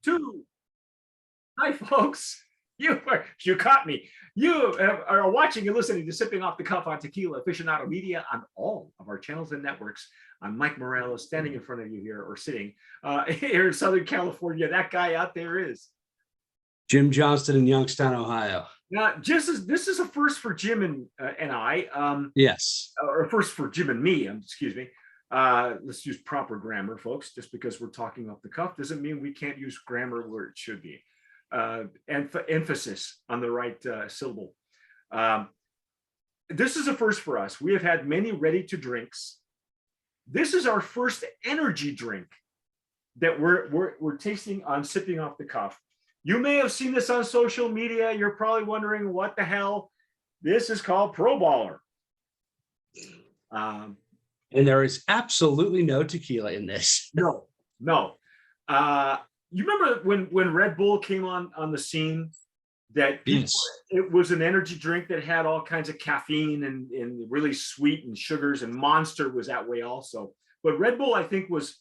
Two. Hi, folks. You caught me. You are watching and listening to Sipping Off the Cuff on Tequila Aficionado Media on all of our channels and networks. I'm Mike Morales, standing in front of you here, or sitting here in Southern California. That guy out there is Jim Johnston in Youngstown, Ohio. now. This is a first for Jim and I. Yes. Or first for Jim and me. Excuse me. Let's use proper grammar, folks. Just because we're talking off the cuff doesn't mean we can't use grammar where it should be. Emphasis on the right syllable. This is a first for us. We have had many ready to drinks. This is our first energy drink that we're tasting on Sipping Off the Cuff. You may have seen this on social media. You're probably wondering what the hell. This is called ProBaller. And there is absolutely no tequila in this. No. You remember when Red Bull came on the scene? That people, Yes. It was an energy drink that had all kinds of caffeine and really sweet and sugars, and Monster was that way also. But Red Bull, I think, was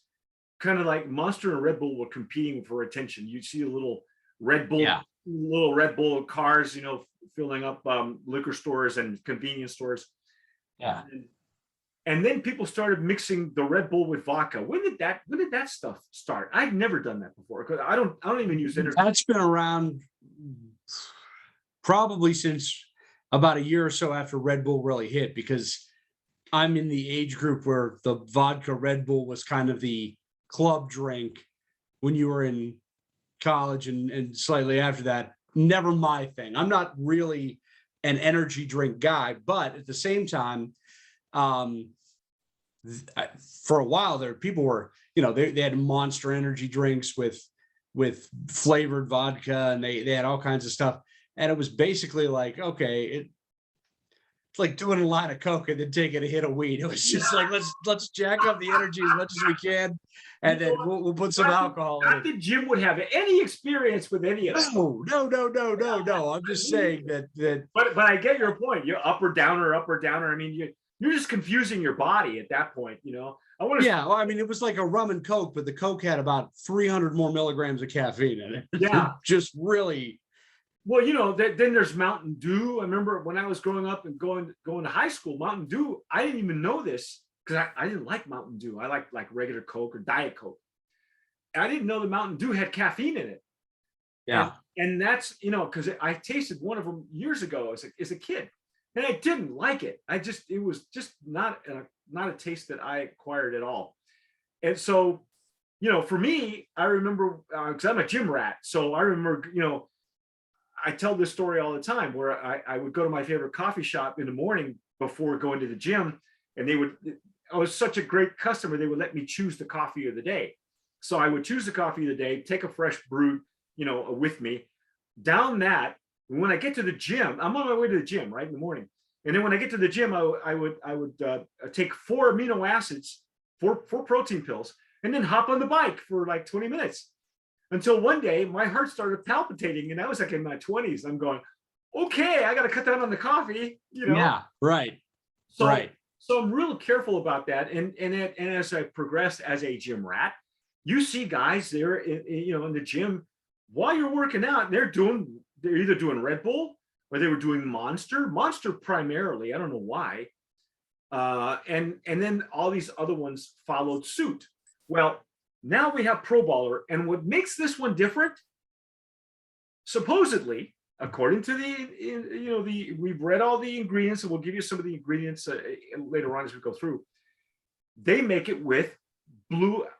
kind of like Monster and Red Bull were competing for attention. You'd see a little Red Bull cars, filling up liquor stores and convenience stores. Yeah. And then people started mixing the Red Bull with vodka. When did that stuff start? I've never done that before, because I don't even use energy. That's been around probably since about a year or so after Red Bull really hit, because I'm in the age group where the vodka Red Bull was kind of the club drink when you were in college, and slightly after that. Never my thing. I'm not really an energy drink guy, but at the same time, for a while there, people were, they had Monster energy drinks with flavored vodka, and they had all kinds of stuff. And it was basically like, okay, it's like doing a line of coke and then taking a hit of weed. It was just like, let's jack up the energy as much as we can, and then we'll put some alcohol in it. Not that Jim would have any experience with any of that. No. I'm just saying that. But I get your point. You're up or downer. I mean, you're just confusing your body at that point. Yeah, well, I mean, it was like a rum and coke, but the coke had about 300 more milligrams of caffeine in it. Yeah, just really. Well, then there's Mountain Dew. I remember when I was growing up and going to high school, Mountain Dew. I didn't even know this because I didn't like Mountain Dew. I liked like regular Coke or Diet Coke. I didn't know the Mountain Dew had caffeine in it. Yeah, and that's because I tasted one of them years ago as a kid, and I didn't like it. It was just not a taste that I acquired at all. And so, for me, I remember because I'm a gym rat, so I remember I tell this story all the time where I would go to my favorite coffee shop in the morning before going to the gym, and I was such a great customer, they would let me choose the coffee of the day. So I would choose the coffee of the day, take a fresh brew, with me, down that. When I get to the gym, I'm on my way to the gym right in the morning. And then when I get to the gym, I would take 4 amino acids, four protein pills, and then hop on the bike for like 20 minutes. Until one day, my heart started palpitating, and I was like in my 20s. I'm going, okay, I got to cut down on the coffee, Yeah, right. So, right. So I'm real careful about that. And as I progressed as a gym rat, you see guys there, in the gym while you're working out. They're either doing Red Bull or they were doing Monster primarily. I don't know why. And then all these other ones followed suit. Well, now we have ProBaller, and what makes this one different, supposedly, according to we've read all the ingredients, and we'll give you some of the ingredients later on as we go through. They make it with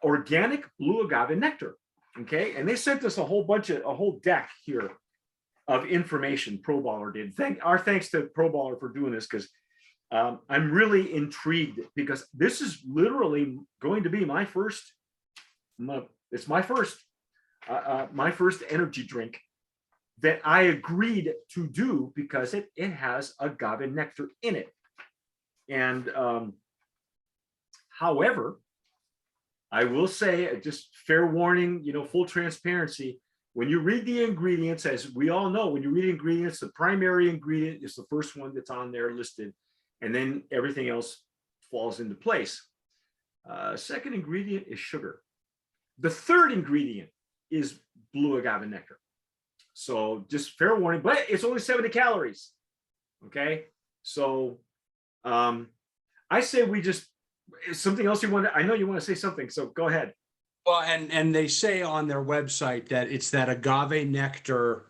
organic blue agave nectar. Okay, and they sent us a whole deck here of information. ProBaller did. Our thanks to ProBaller for doing this, because I'm really intrigued, because this is literally going to be my first. It's my first energy drink that I agreed to do, because it has agave nectar in it. And however, I will say, just fair warning, full transparency. When you read the ingredients, as we all know, when you read ingredients, the primary ingredient is the first one that's on there listed, and then everything else falls into place. Second ingredient is sugar. The third ingredient is blue agave nectar. So just fair warning, but it's only 70 calories. Okay. So I say we just, something else you want to, I know you want to say something, so go ahead. Well, and they say on their website that it's that agave nectar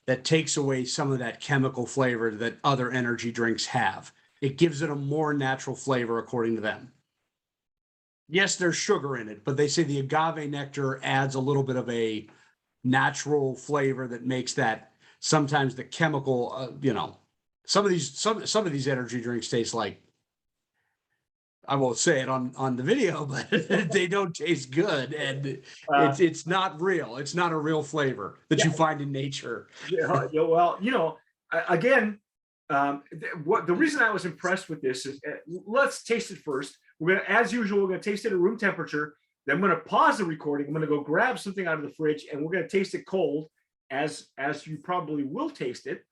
that takes away some of that chemical flavor that other energy drinks have. It gives it a more natural flavor, according to them. Yes, there's sugar in it, but they say the agave nectar adds a little bit of a natural flavor that makes that sometimes the chemical, some of these energy drinks taste like, I won't say it on the video, but they don't taste good, and it's not real. It's not a real flavor that you find in nature. Yeah, well, again, what the reason I was impressed with this is, let's taste it first. We're gonna, as usual, we're gonna taste it at room temperature. Then I'm gonna pause the recording. I'm gonna go grab something out of the fridge, and we're gonna taste it cold, as you probably will taste it,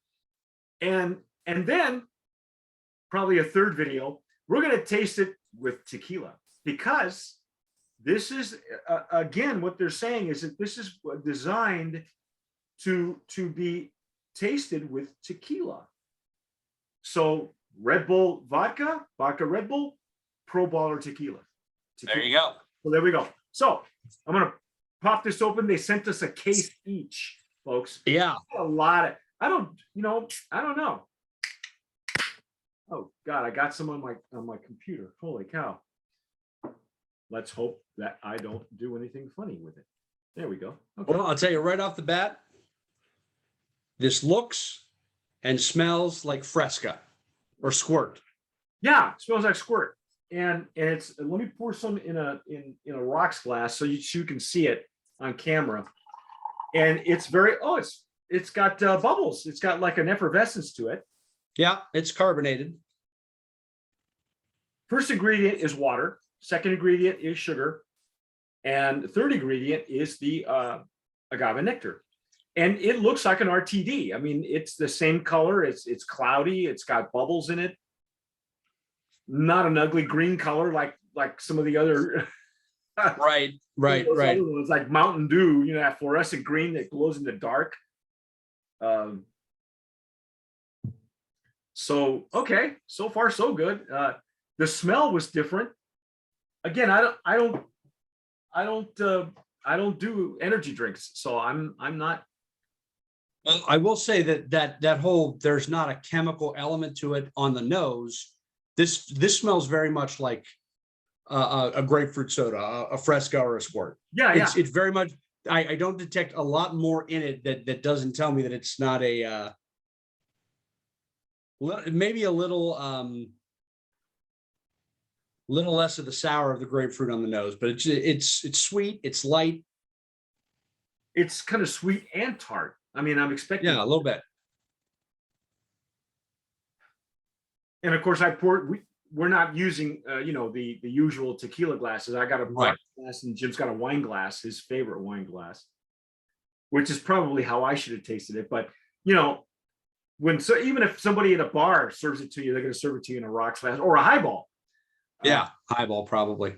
and then probably a third video, we're gonna taste it with tequila, because this is again, what they're saying is that this is designed to be tasted with tequila. So Red Bull vodka, Red Bull, ProBaller tequila. There you go. So there we go. So I'm gonna pop this open. They sent us a case each, folks. Yeah, a lot of, I don't know. Oh God, I got some on my computer. Holy cow. Let's hope that I don't do anything funny with it. There we go. Okay. Well, I'll tell you right off the bat, this looks and smells like Fresca or Squirt. Yeah, it smells like Squirt. And it's, let me pour some in a rocks glass so you can see it on camera. And it's very, it's got bubbles. It's got like an effervescence to it. Yeah, it's carbonated. First ingredient is water. Second ingredient is sugar. And the third ingredient is the agave nectar. And it looks like an RTD. I mean, it's the same color. It's cloudy. It's got bubbles in it. Not an ugly green color like some of the other. Right. It's like Mountain Dew, that fluorescent green that glows in the dark. So okay, so far so good. The smell was different. Again, I don't do energy drinks, so I'm not. Well, I will say that whole, there's not a chemical element to it on the nose. This smells very much like a grapefruit soda, a Fresca or a Squirt. Yeah. It's very much. I don't detect a lot more in it that doesn't tell me that it's not a. Maybe a little less of the sour of the grapefruit on the nose, but it's sweet, it's light. It's kind of sweet and tart. I mean, I'm expecting. Yeah, a little bit. And of course, we're not using, the usual tequila glasses. I got a Right. glass, and Jim's got a wine glass, his favorite wine glass, which is probably how I should have tasted it. But even if somebody at a bar serves it to you, they're going to serve it to you in a rocks glass or a highball. Yeah, highball probably.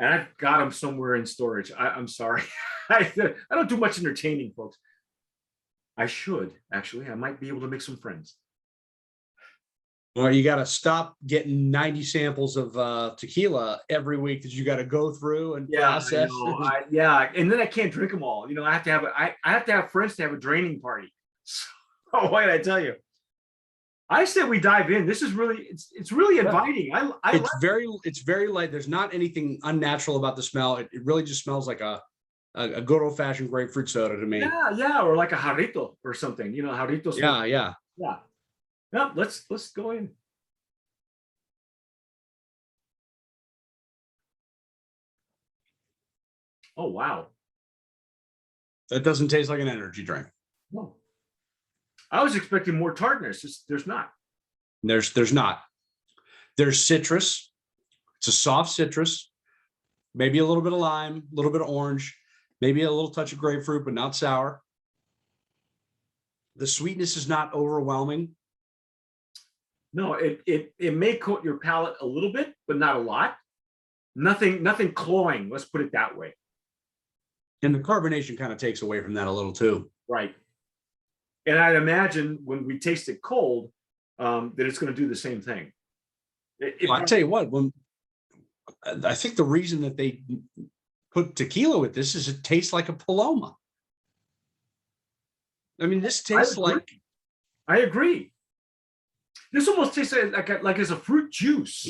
And I've got them somewhere in storage. I'm sorry. I don't do much entertaining, folks. I should, actually. I might be able to make some friends. Well, you got to stop getting 90 samples of tequila every week that you got to go through and process. And then I can't drink them all. I have to have friends to have a draining party. So what did I tell you? I said we dive in. This is really, it's really inviting. It's very light. There's not anything unnatural about the smell. It really just smells like a good old fashioned grapefruit soda to me. Yeah, or like a jarrito or something. Jarritos. Yeah. Yeah, let's go in. Oh wow. That doesn't taste like an energy drink. No. I was expecting more tartness. There's not. There's not. There's citrus. It's a soft citrus, maybe a little bit of lime, a little bit of orange, maybe a little touch of grapefruit, but not sour. The sweetness is not overwhelming. No, it may coat your palate a little bit, but not a lot. Nothing cloying. Let's put it that way. And the carbonation kind of takes away from that a little too. Right. And I'd imagine when we taste it cold, that it's going to do the same thing. I tell you what, when I think the reason that they put tequila with this is it tastes like a Paloma. I mean, this tastes like. I agree. This almost tastes like as a fruit juice.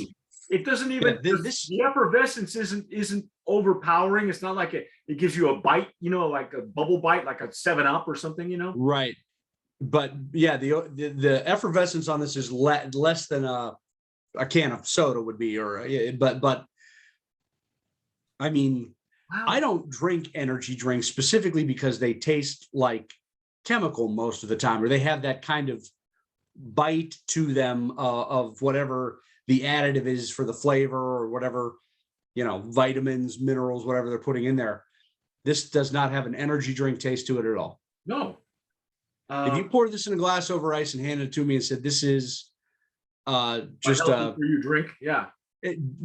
It doesn't even the effervescence isn't overpowering. It's not like it gives you a bite, like a bubble bite, like a 7-Up or something. Right. But yeah, the effervescence on this is less than a can of soda would be, but I mean, wow. I don't drink energy drinks specifically because they taste like chemical most of the time, or they have that kind of bite to them of whatever the additive is for the flavor or whatever, vitamins, minerals, whatever they're putting in there. This does not have an energy drink taste to it at all. No. If you poured this in a glass over ice and handed it to me and said, this is just for you drink. Yeah.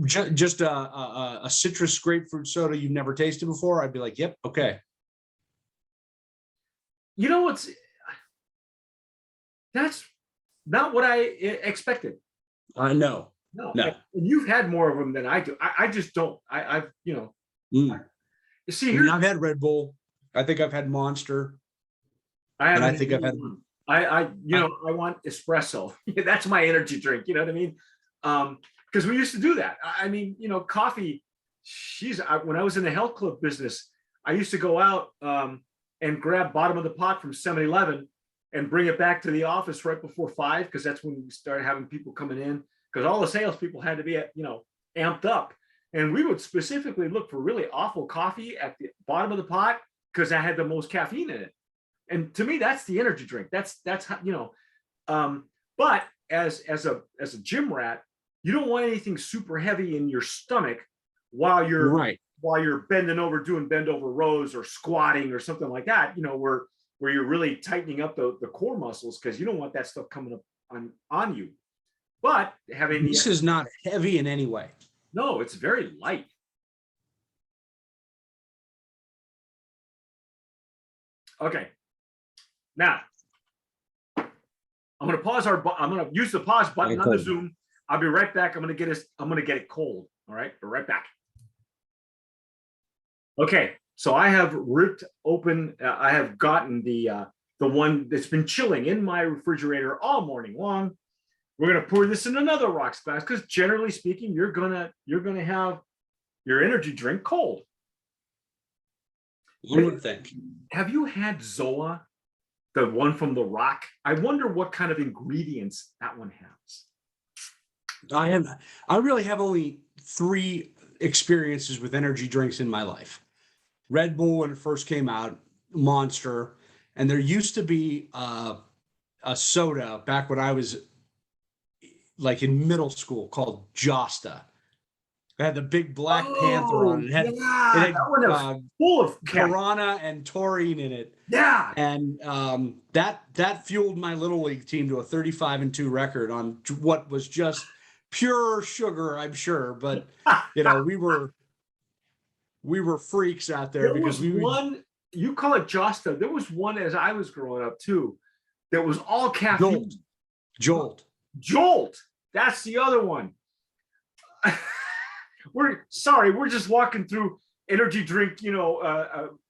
Just a citrus grapefruit soda you've never tasted before, I'd be like, yep, okay. You know what's, that's not what I expected. No. And you've had more of them than I do. I just don't. I've see here. I've had Red Bull. I think I've had Monster. I think I've had. I want espresso. That's my energy drink. You know what I mean? Because we used to do that. I mean, coffee. When I was in the health club business, I used to go out and grab bottom of the pot from 7-Eleven and bring it back to the office right before 5, because that's when we started having people coming in, because all the salespeople had to be, amped up. And we would specifically look for really awful coffee at the bottom of the pot because I had the most caffeine in it. And to me, that's the energy drink. That's how, but as a gym rat, you don't want anything super heavy in your stomach while you're bending over, doing bend over rows or squatting or something like that, where you're really tightening up the core muscles, because you don't want that stuff coming up on you. But having this is not heavy in any way. No, it's very light. Okay. Now, I'm going to use the pause button on the Zoom. I'll be right back. I'm going to get it cold. All right. We're right back. Okay. So I have ripped open. I have gotten the one that's been chilling in my refrigerator all morning long. We're going to pour this in another rocks glass, because generally speaking, you're going to have your energy drink cold. You would think. Have you had Zoa, the one from the Rock? I wonder what kind of ingredients that one has. I really have only 3 experiences with energy drinks in my life. Red Bull when it first came out, Monster, and there used to be a soda back when I was like in middle school called Josta. It had the big black panther on it. It had that one was full of guarana and taurine in it. Yeah. And that fueled my little league team to a 35-2 record on what was just pure sugar, I'm sure. But we were freaks out there. There because was one, you call it Josta. There was one as I was growing up too, that was all caffeine. Jolt. That's the other one. We're just walking through energy drink,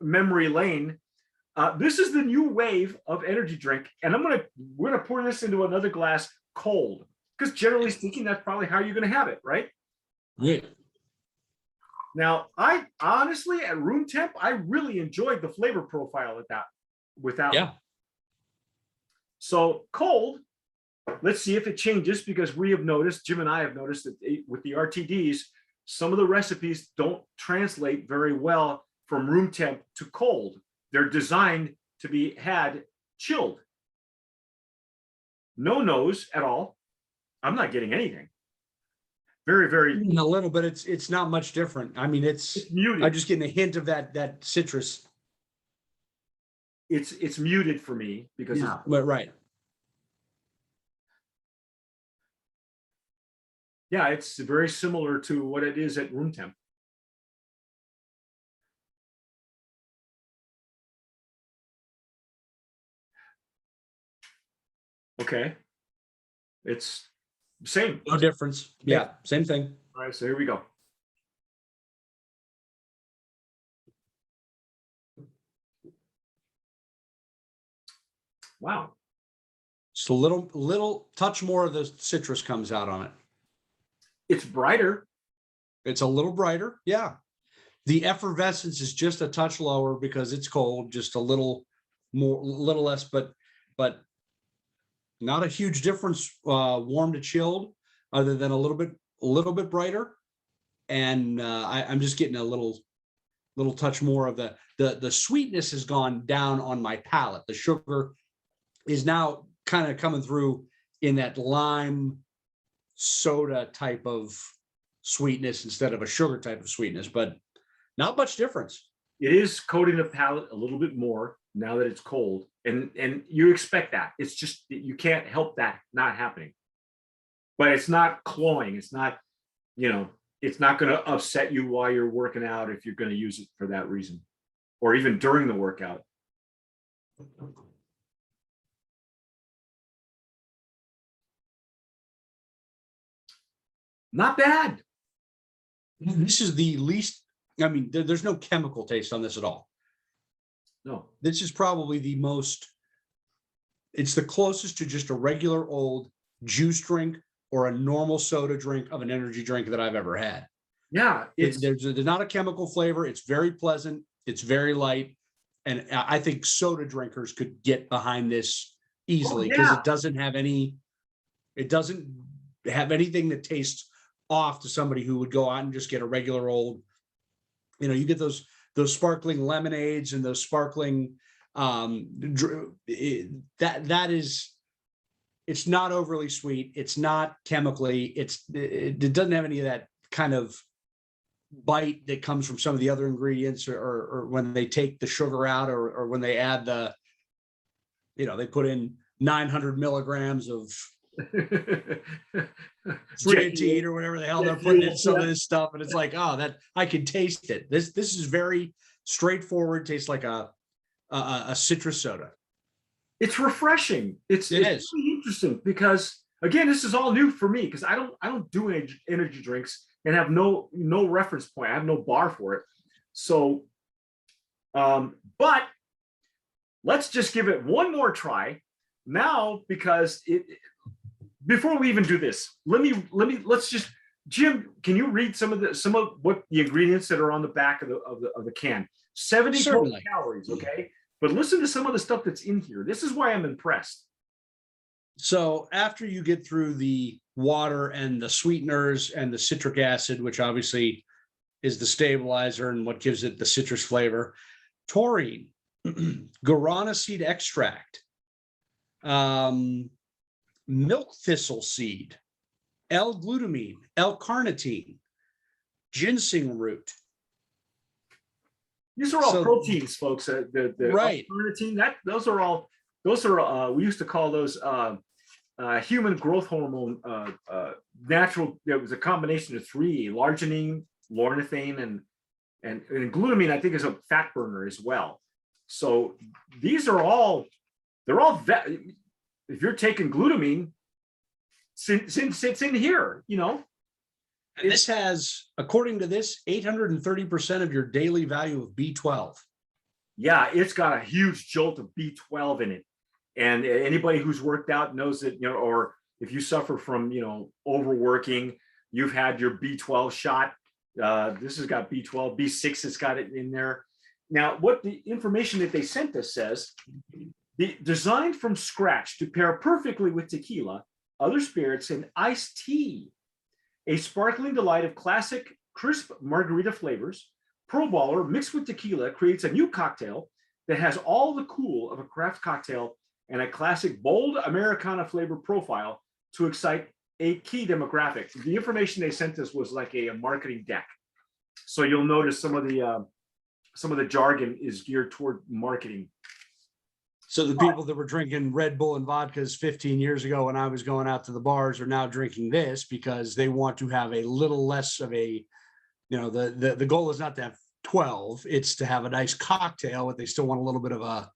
memory lane. This is the new wave of energy drink, and we're gonna pour this into another glass cold, because generally speaking, that's probably how you're gonna have it, right? Yeah. Now, I honestly, at room temp, I really enjoyed the flavor profile with that. Yeah. One. So cold. Let's see if it changes, because Jim and I have noticed that with the RTDs, some of the recipes don't translate very well from room temp to cold. They're designed to be had chilled. No nose at all. I'm not getting anything. Very, very. A little bit. It's not much different. I mean, it's muted. I'm just getting a hint of that citrus. It's muted for me because right. Yeah, it's very similar to what it is at room temp. Okay. It's same. No difference. Yeah, same thing. All right, so here we go. Wow. Just a little touch more of the citrus comes out on it. It's brighter. It's a little brighter. Yeah. The effervescence is just a touch lower because it's cold, just a little more, little less, but not a huge difference, warm to chilled, other than a little bit brighter. And I'm just getting a little touch more of the sweetness has gone down on my palate. The sugar is now kind of coming through in that lime soda type of sweetness instead of a sugar type of sweetness, but not much difference. It is coating the palate a little bit more now that it's cold, and you expect that. It's just you can't help that not happening. But it's not cloying. It's not, it's not going to upset you while you're working out if you're going to use it for that reason, or even during the workout. Not bad. This is the least, I mean, there's no chemical taste on this at all. No. This is probably the most, it's the closest to just a regular old juice drink or a normal soda drink of an energy drink that I've ever had. Yeah. There's not a chemical flavor. It's very pleasant. It's very light. And I think soda drinkers could get behind this easily because it doesn't have anything that tastes off to somebody who would go out and just get a regular old, you get those sparkling lemonades and those sparkling that is, it's not overly sweet, it's not chemically, it doesn't have any of that kind of bite that comes from some of the other ingredients, or when they take the sugar out, or when they add they put in 900 milligrams of creatine or whatever the hell they're putting in some of this stuff, and it's like, oh, that I can taste it. This is very straightforward, tastes like a citrus soda. It's refreshing. It's really interesting because, again, this is all new for me because I don't do energy drinks and have no reference point. I have no bar for it. So, but let's just give it one more try now, because before we even do this, let's just, Jim, can you read some of what the ingredients that are on the back of the can? 70 total calories, okay? But listen to some of the stuff that's in here. This is why I'm impressed. So after you get through the water and the sweeteners and the citric acid, which obviously is the stabilizer and what gives it the citrus flavor, taurine, guarana seed extract, milk thistle seed, L-glutamine, L-carnitine, ginseng root. These are all proteins, folks. The right. Carnitine, those are we used to call those human growth hormone, natural. There was a combination of three: arginine, ornithine, and glutamine. I think is a fat burner as well. So these are all, if you're taking glutamine, it's in here, And this has, according to this, 830% of your daily value of B12. Yeah, it's got a huge jolt of B12 in it. And anybody who's worked out knows that, or if you suffer from, overworking, you've had your B12 shot. This has got B12, B6 has got it in there. Now, what the information that they sent us says, designed from scratch to pair perfectly with tequila, other spirits, and iced tea. A sparkling delight of classic crisp margarita flavors, ProBaller mixed with tequila creates a new cocktail that has all the cool of a craft cocktail and a classic bold Americana flavor profile to excite a key demographic. The information they sent us was like a marketing deck. So you'll notice some of the jargon is geared toward marketing. So the people that were drinking Red Bull and vodkas 15 years ago when I was going out to the bars are now drinking this because they want to have a little less of a, the goal is not to have 12, it's to have a nice cocktail, but they still want a little bit of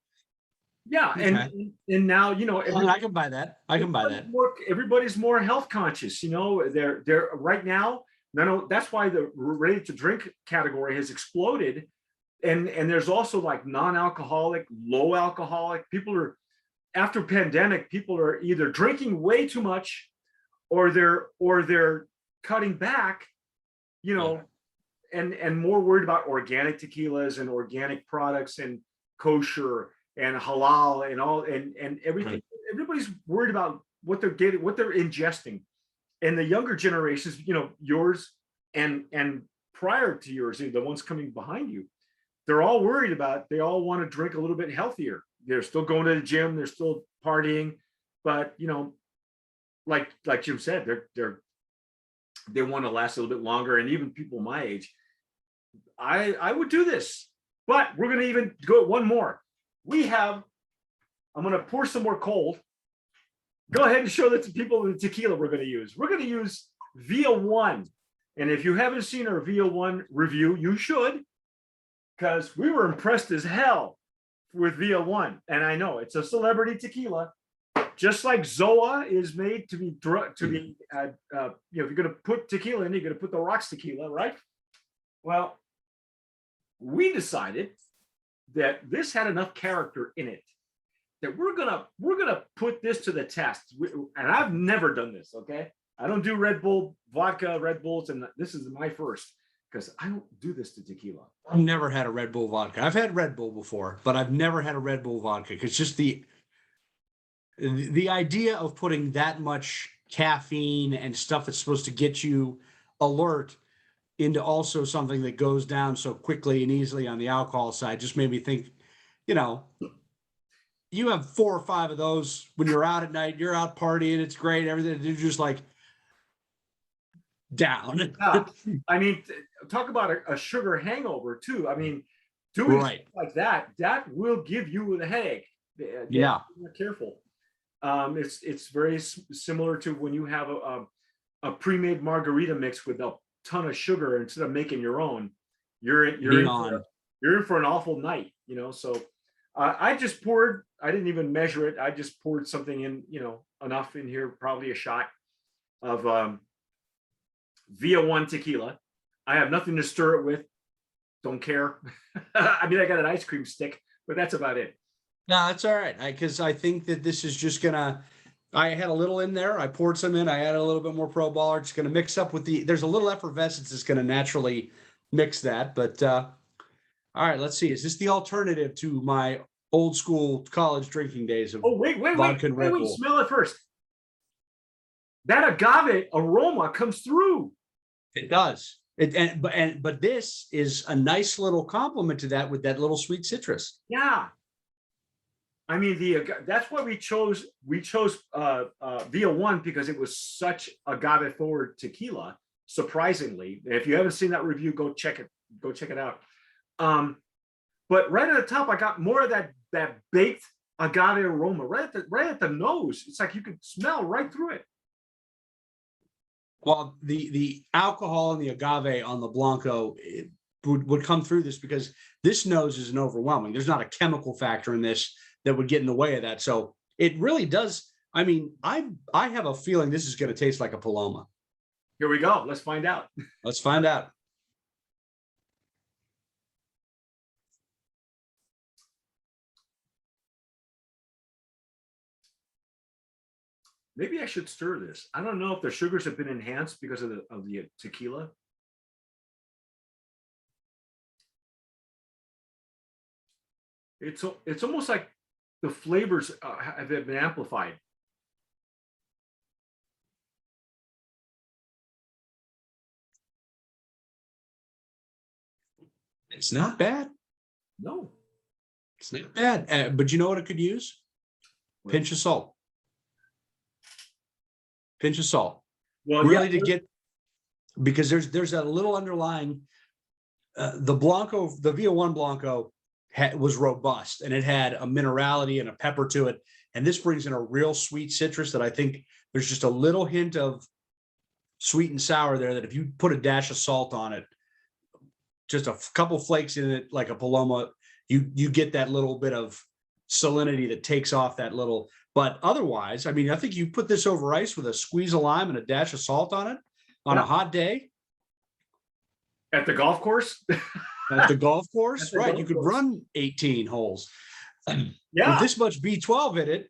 Yeah, Okay. and now I can buy that. I can buy that. everybody's more health conscious. They're right now. No, that's why the ready to drink category has exploded, and there's also like non-alcoholic, low alcoholic. People are after pandemic. People are either drinking way too much, or they're cutting back. You Yeah. know, and more worried about organic tequilas and organic products and kosher and halal and all and everything. Right. Everybody's worried about what they're getting, what they're ingesting. And the younger generations, yours and prior to yours, the ones coming behind you, they're all worried about, they all want to drink a little bit healthier. They're still going to the gym, they're still partying, but like Jim said, they want to last a little bit longer. And even people my age, I would do this, but we're going to even go one more. I'm going to pour some more cold. Go ahead and show that to people the tequila we're going to use. We're going to use Via One. And if you haven't seen our Via One review, you should, because we were impressed as hell with Via One. And I know it's a celebrity tequila, just like Zoa is made to be if you're going to put tequila in, you're going to put the rocks tequila, right? Well, we decided that this had enough character in it that we're gonna put this to the test. And I've never done this. Okay, I don't do Red Bull vodka, Red Bulls, and this is my first, because I don't do this to tequila. I've never had a Red Bull vodka. I've had Red Bull before, but I've never had a Red Bull vodka, because just the idea of putting that much caffeine and stuff that's supposed to get you alert into also something that goes down so quickly and easily on the alcohol side just made me think, you have 4 or 5 of those when you're out at night, you're out partying, it's great, everything, you're just like down. Yeah. I mean, talk about a sugar hangover too. I mean, doing Right. like that will give you the headache. Yeah. Be careful. It's very similar to when you have a pre-made margarita mix with a ton of sugar instead of making your own. You're in for an awful night, So I just poured. I didn't even measure it. I just poured something in, enough in here, probably a shot of Via One tequila. I have nothing to stir it with. Don't care. I mean, I got an ice cream stick, but that's about it. No, that's all right. Because I think that this is just gonna. I had a little in there. I poured some in. I added a little bit more ProBaller. It's going to mix up with there's a little effervescence that's going to naturally mix that. But all right, let's see. Is this the alternative to my old school college drinking days of wait, vodka and Red Bull? Smell it first. That agave aroma comes through. It does. But this is a nice little compliment to that with that little sweet citrus. Yeah. I mean, that's why we chose Via One, because it was such agave forward tequila. Surprisingly, and if you haven't seen that review, go check it out. But right at the top, I got more of that baked agave aroma right at the nose. It's like you could smell right through it. Well, the alcohol and the agave on the Blanco would come through this, because this nose isn't overwhelming. There's not a chemical factor in this that would get in the way of that. So it really does. I mean, I have a feeling this is going to taste like a Paloma. Here we go. Let's find out. Let's find out. Maybe I should stir this. I don't know if the sugars have been enhanced because of the tequila. It's almost like the flavors have been amplified. It's not bad. No, it's not bad. But you know what it could use? Pinch of salt. Pinch of salt. Well, really, to get, because there's a little underlying. The Blanco, the Via One Blanco was robust, and it had a minerality and a pepper to it. And this brings in a real sweet citrus that I think there's just a little hint of sweet and sour there, that if you put a dash of salt on it, just a couple flakes in it, like a Paloma, you get that little bit of salinity that takes off that little. But otherwise, I mean, I think you put this over ice with a squeeze of lime and a dash of salt on it on a hot day at the golf course. at the golf course, the right? golf You could course. run 18 holes. Yeah. With this much B12 in it,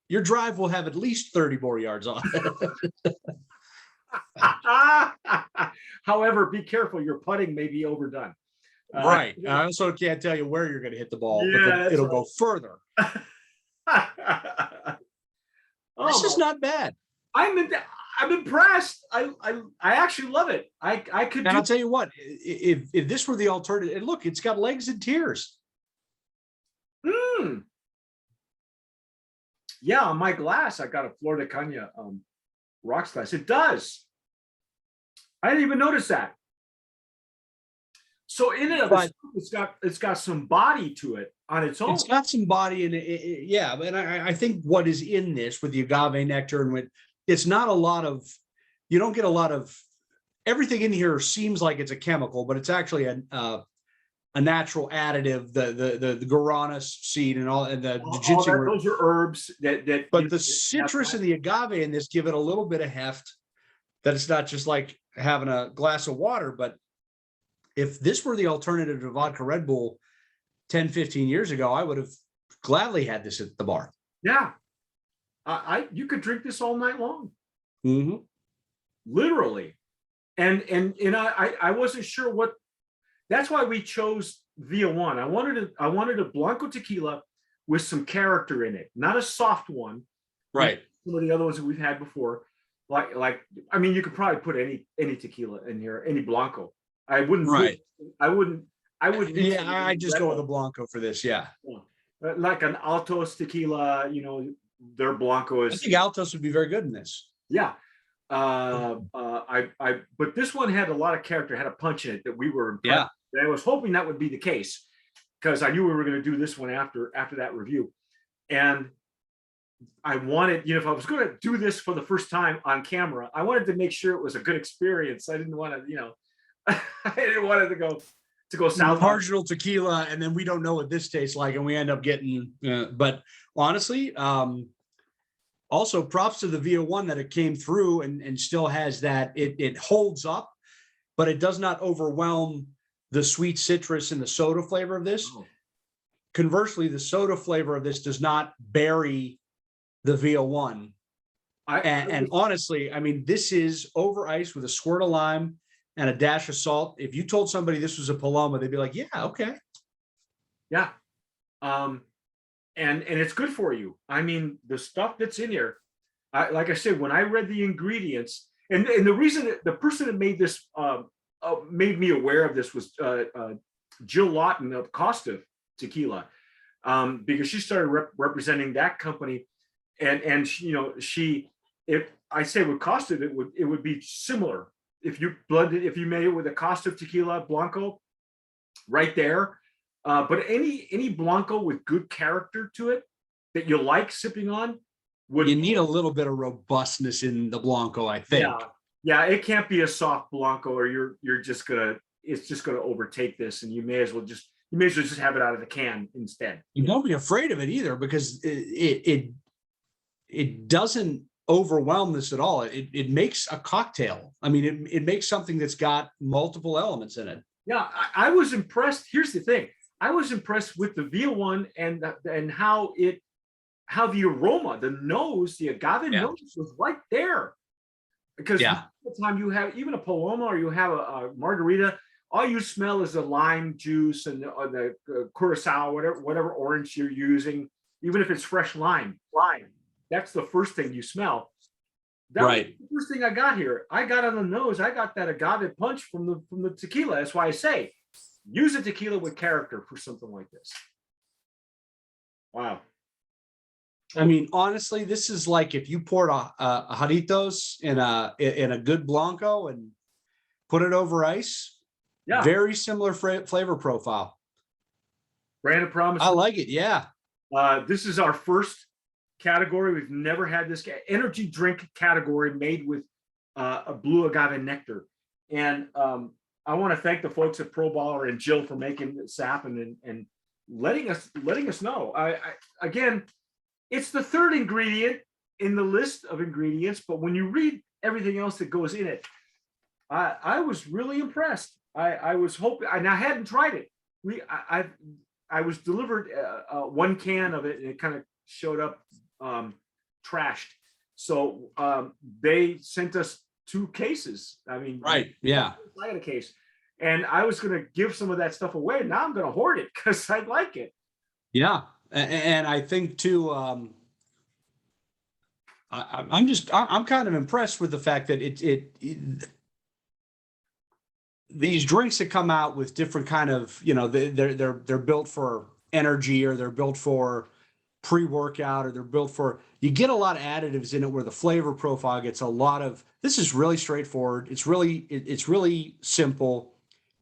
your drive will have at least 30 more yards on it. However, be careful. Your putting may be overdone. Right. I also can't tell you where you're going to hit the ball, Yeah, but it'll go further. This is not bad. I'm impressed. I actually love it. I could. And I'll tell you what, if this were the alternative, and look, it's got legs and tiers. Yeah, on my glass, I got a Flor de Caña rocks glass. It does. I didn't even notice that. So in it, it's got some body to it on its own. It's got some body in it, yeah. And I think what is in this with the agave nectar and with it's not a lot of, you don't get a lot of everything in here seems like it's a chemical, but it's actually a natural additive. The guarana seed and all, and the ginseng. Those are herbs that. But the citrus and the agave in this give it a little bit of heft. That it's not just like having a glass of water, but if this were the alternative to vodka Red Bull 10, 15 years ago, I would have gladly had this at the bar. Yeah. You could drink this all night long. Mm-hmm. Literally. And I wasn't sure what, that's why we chose Via One. I wanted a Blanco tequila with some character in it, not a soft one. Right. Like some of the other ones that we've had before. Like, I mean, you could probably put any tequila in here, any Blanco. I wouldn't. Right. I wouldn't. Yeah, I just go with a Blanco for this. Yeah. Like an Altos tequila, their Blanco is. I think Altos would be very good in this. Yeah. But this one had a lot of character, had a punch in it that we were impressed. Yeah. I was hoping that would be the case because I knew we were going to do this one after that review. And I wanted, if I was going to do this for the first time on camera, I wanted to make sure it was a good experience. I didn't want to, I didn't want it to go south. Marginal tequila, and then we don't know what this tastes like, and we end up getting. But honestly, also props to the Via One that it came through and still has that. It holds up, but it does not overwhelm the sweet citrus and the soda flavor of this. Oh. Conversely, the soda flavor of this does not bury the Via One. And honestly, I mean, this is over ice with a squirt of lime and a dash of salt. If you told somebody this was a Paloma, they'd be like, yeah, okay. Yeah. And it's good for you. I mean, the stuff that's in here, like I said, when I read the ingredients, and the reason that the person that made this, made me aware of this was Jill Lawton of Costa Tequila, because she started representing that company. And she, if I say with Costa, it would be similar. If you made it with a Costa Tequila Blanco right there. But any Blanco with good character to it that you like sipping on, you need a little bit of robustness in the Blanco, I think. Yeah, it can't be a soft Blanco, or it's just gonna overtake this, and you may as well just have it out of the can instead. You don't be afraid of it either, because it doesn't overwhelm this at all. It makes a cocktail. I mean, it makes something that's got multiple elements in it. Yeah, I was impressed. Here's the thing. I was impressed with the Via One and how the aroma, the nose, the agave nose was right there. Because the time you have even a Paloma or you have a margarita, all you smell is the lime juice and the curacao, whatever orange you're using, even if it's fresh lime. That's the first thing you smell. That was the first thing I got here. I got on the nose. I got that agave punch from the tequila. That's why I say, use a tequila with character for something like this. Wow. I mean, honestly, this is like if you poured a Jarritos in a good Blanco and put it over ice. Yeah. Very similar flavor profile. Brandon promise. I like it. Yeah. This is our first category. We've never had this energy drink category made with a blue agave nectar. And I want to thank the folks at ProBaller and Jill for making this happen. And letting us know. Again, it's the third ingredient in the list of ingredients, but when you read everything else that goes in it, I was really impressed. I was hoping, and I hadn't tried it. I was delivered one can of it, and it kind of showed up trashed. So they sent us 2 cases. I mean, Right. Yeah. I had a case, and I was going to give some of that stuff away. Now I'm going to hoard it because I like it. Yeah. And I think too, I'm kind of impressed with the fact that these drinks that come out with different kind of, they're built for energy, or they're built for pre-workout, or they're built for, you get a lot of additives in it where the flavor profile gets a lot of, this is really straightforward. It's really simple.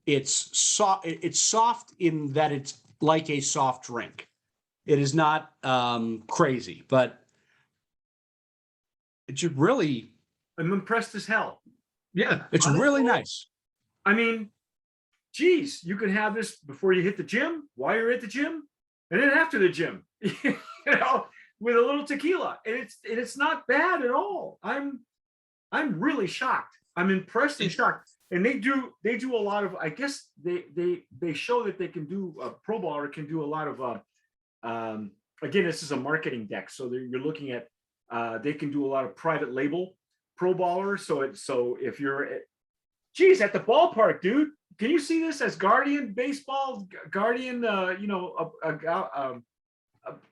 It's soft in that it's like a soft drink. It is not crazy, but it should really, I'm impressed as hell. yeah, it's really nice. I mean, geez, you can have this before you hit the gym, while you're at the gym, and then after the gym, with a little tequila. And it's not bad at all. I'm really shocked. I'm impressed and shocked. And they do a lot of, I guess they show that they can do, ProBaller can do a lot of, again, this is a marketing deck. So you're looking at, they can do a lot of private label ProBaller. So if you're geez, at the ballpark, dude, can you see this as Guardian baseball, Guardian,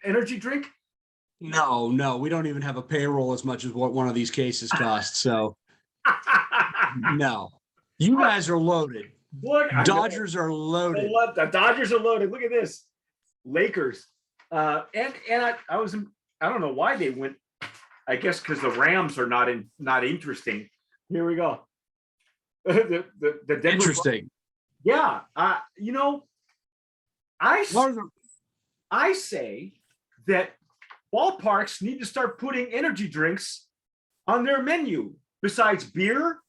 energy drink? No, we don't even have a payroll as much as what one of these cases costs. So no, you guys are loaded. Look, Dodgers are loaded. The Dodgers are loaded. Look at this, Lakers, and I was, I don't know why they went. I guess because the Rams are not interesting. Here we go. the Denver, interesting. Yeah, I say that ballparks need to start putting energy drinks on their menu besides beer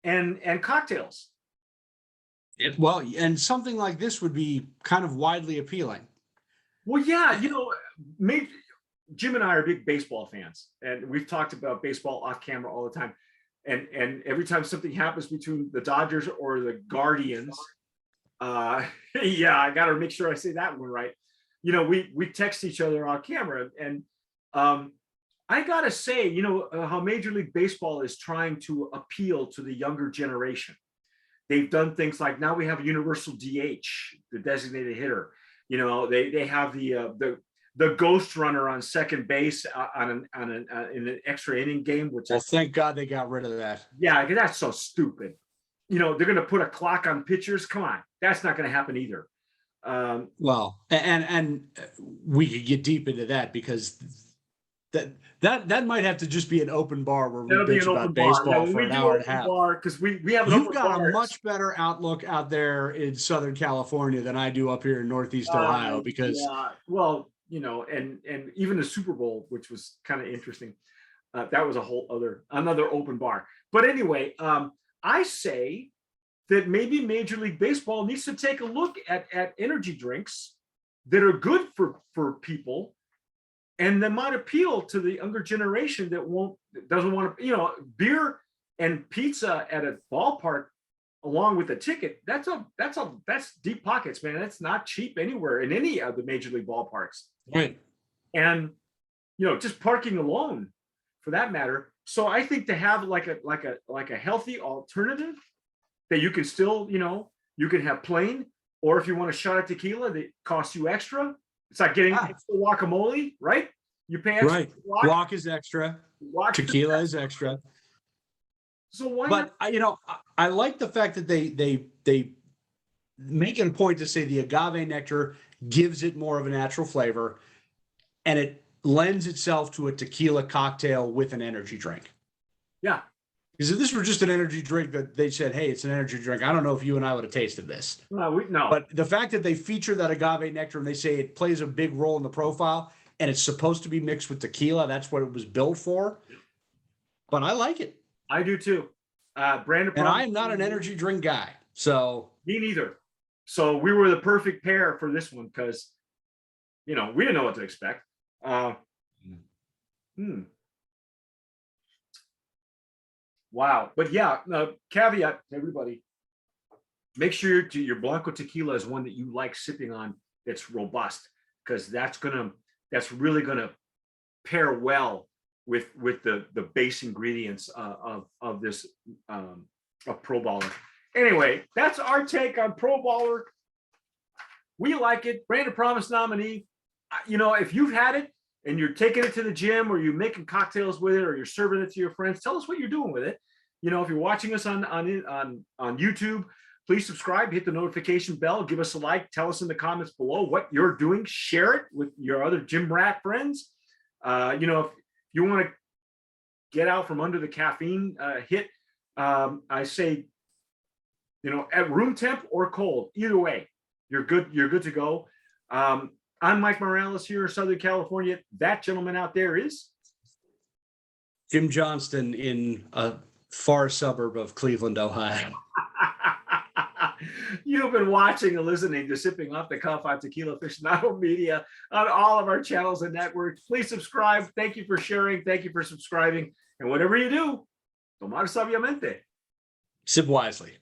and cocktails. Well, and something like this would be kind of widely appealing. Well, yeah, maybe Jim and I are big baseball fans, and we've talked about baseball off camera all the time. And every time something happens between the Dodgers or the Guardians, yeah, I got to make sure I say that one right. We text each other on camera, and I gotta say, how Major League Baseball is trying to appeal to the younger generation. They've done things like, now we have a universal DH, the designated hitter. They have the ghost runner on second base in an extra inning game, which thank God they got rid of that. Yeah, that's so stupid. They're going to put a clock on pitchers. Come on, that's not going to happen either. Well, and we could get deep into that, because that might have to just be an open bar where we bitch about baseball for an hour and a half. Because we have an You've got a much better outlook out there in Southern California than I do up here in Northeast Ohio. Because well, and even the Super Bowl, which was kind of interesting, that was another open bar. But anyway, I say that maybe Major League Baseball needs to take a look at energy drinks that are good for people, and that might appeal to the younger generation that doesn't want to, beer and pizza at a ballpark along with a ticket. That's deep pockets, man. That's not cheap anywhere in any of the major league ballparks. Right. And just parking alone, for that matter. So I think to have like a healthy alternative that you can still, you can have plain, or if you want a shot of tequila that costs you extra, it's like getting extra guacamole, right? You pay extra. Right. Guac is extra. Tequila is extra. So why but not? I like the fact that they make it a point to say the agave nectar gives it more of a natural flavor, and it lends itself to a tequila cocktail with an energy drink. Yeah. Because if this were just an energy drink that they said, hey, it's an energy drink, I don't know if you and I would have tasted this. No. But the fact that they feature that agave nectar and they say it plays a big role in the profile, and it's supposed to be mixed with tequila, that's what it was built for. But I like it. I do too. Brandon, and I am not an energy drink guy, so me neither. So we were the perfect pair for this one, because we didn't know what to expect. Wow. But yeah, caveat to everybody, make sure your Blanco tequila is one that you like sipping on. That's robust, because that's really gonna pair well with the base ingredients of this of ProBaller. Anyway, that's our take on ProBaller. We like it. Brand of Promise nominee. If you've had it and you're taking it to the gym, or you're making cocktails with it, or you're serving it to your friends, tell us what you're doing with it. If you're watching us on YouTube, please subscribe, hit the notification bell, give us a like, tell us in the comments below what you're doing, share it with your other gym rat friends. If you want to get out from under the caffeine hit, I say, at room temp or cold, either way, you're good to go. I'm Mike Morales here in Southern California. That gentleman out there is Jim Johnston in a far suburb of Cleveland, Ohio. You've been watching and listening to Sipping Off the Cuff on Tequila Aficionado Media on all of our channels and networks. Please subscribe. Thank you for sharing. Thank you for subscribing. And whatever you do, tomar sabiamente. Sip wisely.